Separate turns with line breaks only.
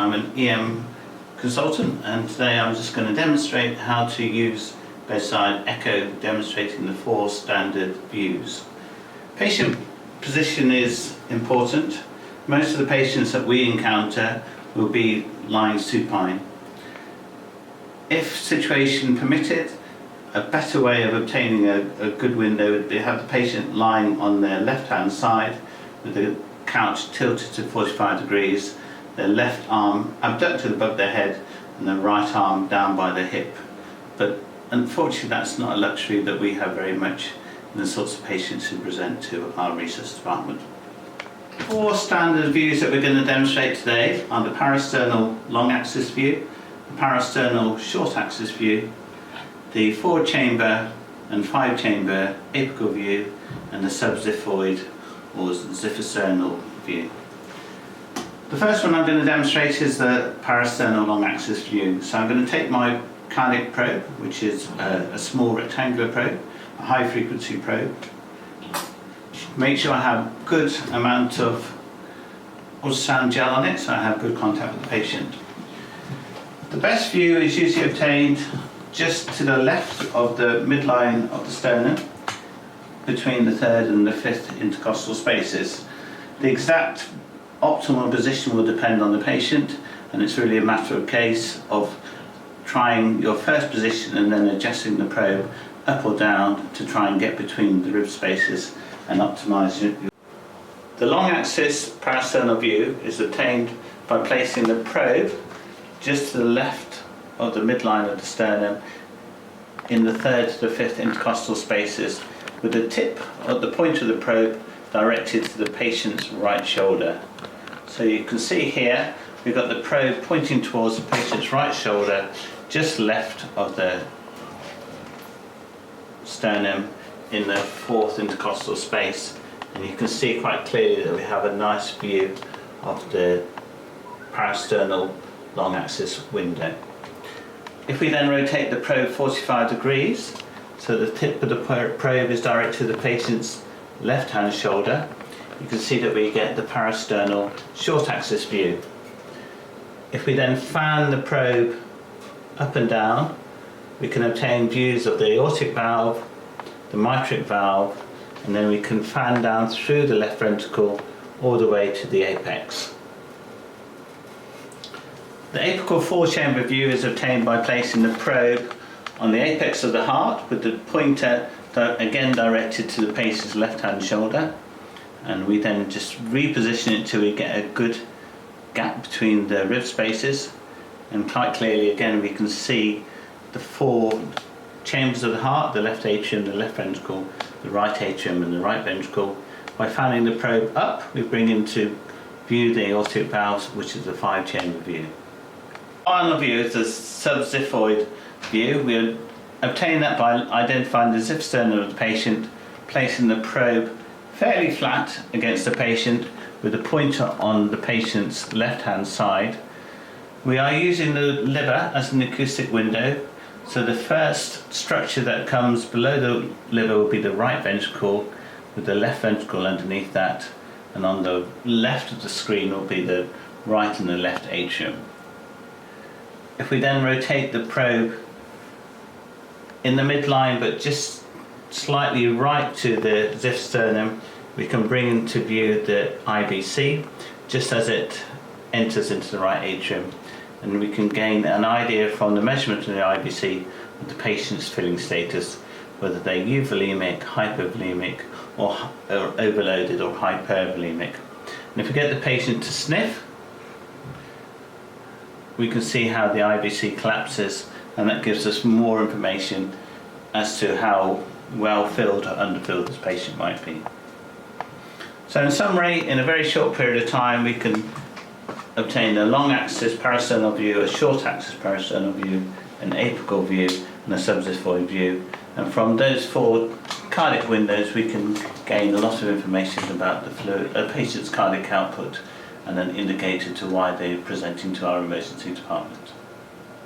I'm an EM consultant, and today I'm just going to demonstrate how to use bedside echo, demonstrating the 4 standard views. Patient position is important. Most of the patients that we encounter will be lying supine. If situation permitted, a better way of obtaining a good window would be to have the patient lying on their left hand side with the couch tilted to 45 degrees, their left arm abducted above their head and the right arm down by the hip. But unfortunately that's not a luxury that we have very much in the sorts of patients who present to our research department. 4 standard views that we're going to demonstrate today are the parasternal long-axis view, the parasternal short-axis view, the 4-chamber and 5-chamber apical view, and the subziphoid or ziphosternal view. The first one I'm going to demonstrate is the parasternal long-axis view. So I'm going to take my cardiac probe, which is a small rectangular probe, a high-frequency probe. Make sure I have good amount of ultrasound gel on it, so I have good contact with the patient. The best view is usually obtained just to the left of the midline of the sternum, between the 3rd and the 5th intercostal spaces. The exact optimal position will depend on the patient, and it's really a matter of case of trying your first position and then adjusting the probe up or down to try and get between the rib spaces and optimize it. The long axis parasternal view is obtained by placing the probe just to the left of the midline of the sternum in the 3rd to the 5th intercostal spaces, with the tip of the point of the probe directed to the patient's right shoulder. So you can see here we've got the probe pointing towards the patient's right shoulder, just left of the sternum in the 4th intercostal space, and you can see quite clearly that we have a nice view of the parasternal long axis window. If we then rotate the probe 45 degrees, so the tip of the probe is directed to the patient's left hand shoulder, you can see that we get the parasternal short axis view. If we then fan the probe up and down, we can obtain views of the aortic valve, the mitric valve, and then we can fan down through the left ventricle all the way to the apex. The apical 4-chamber view is obtained by placing the probe on the apex of the heart with the pointer again directed to the patient's left hand shoulder, and we then just reposition it till we get a good gap between the rib spaces, and quite clearly again we can see the 4 chambers of the heart, the left atrium, the left ventricle, the right atrium and the right ventricle. By fanning the probe up, we bring into view the aortic valves, which is the 5-chamber view. Final view is the subziphoid view. We obtain that by identifying the ziphosternum of the patient, placing the probe fairly flat against the patient with the pointer on the patient's left hand side. We are using the liver as an acoustic window, so the first structure that comes below the liver will be the right ventricle, with the left ventricle underneath that, and on the left of the screen will be the right and the left atrium. If we then rotate the probe in the midline but just slightly right to the ziphosternum, we can bring into view the IBC just as it enters into the right atrium, and we can gain an idea from the measurement of the IBC of the patient's filling status, whether they're euvolemic, hypovolemic, or overloaded or hypervolemic. And if we get the patient to sniff, we can see how the IBC collapses, and that gives us more information as to how well filled or underfilled this patient might be. So in summary, in a very short period of time we can obtain a long axis parasternal view, a short axis parasternal view, an apical view and a subziphoid view, and from those 4 cardiac windows we can gain a lot of information about the patient's cardiac output and an indicator to why they're presenting to our emergency department.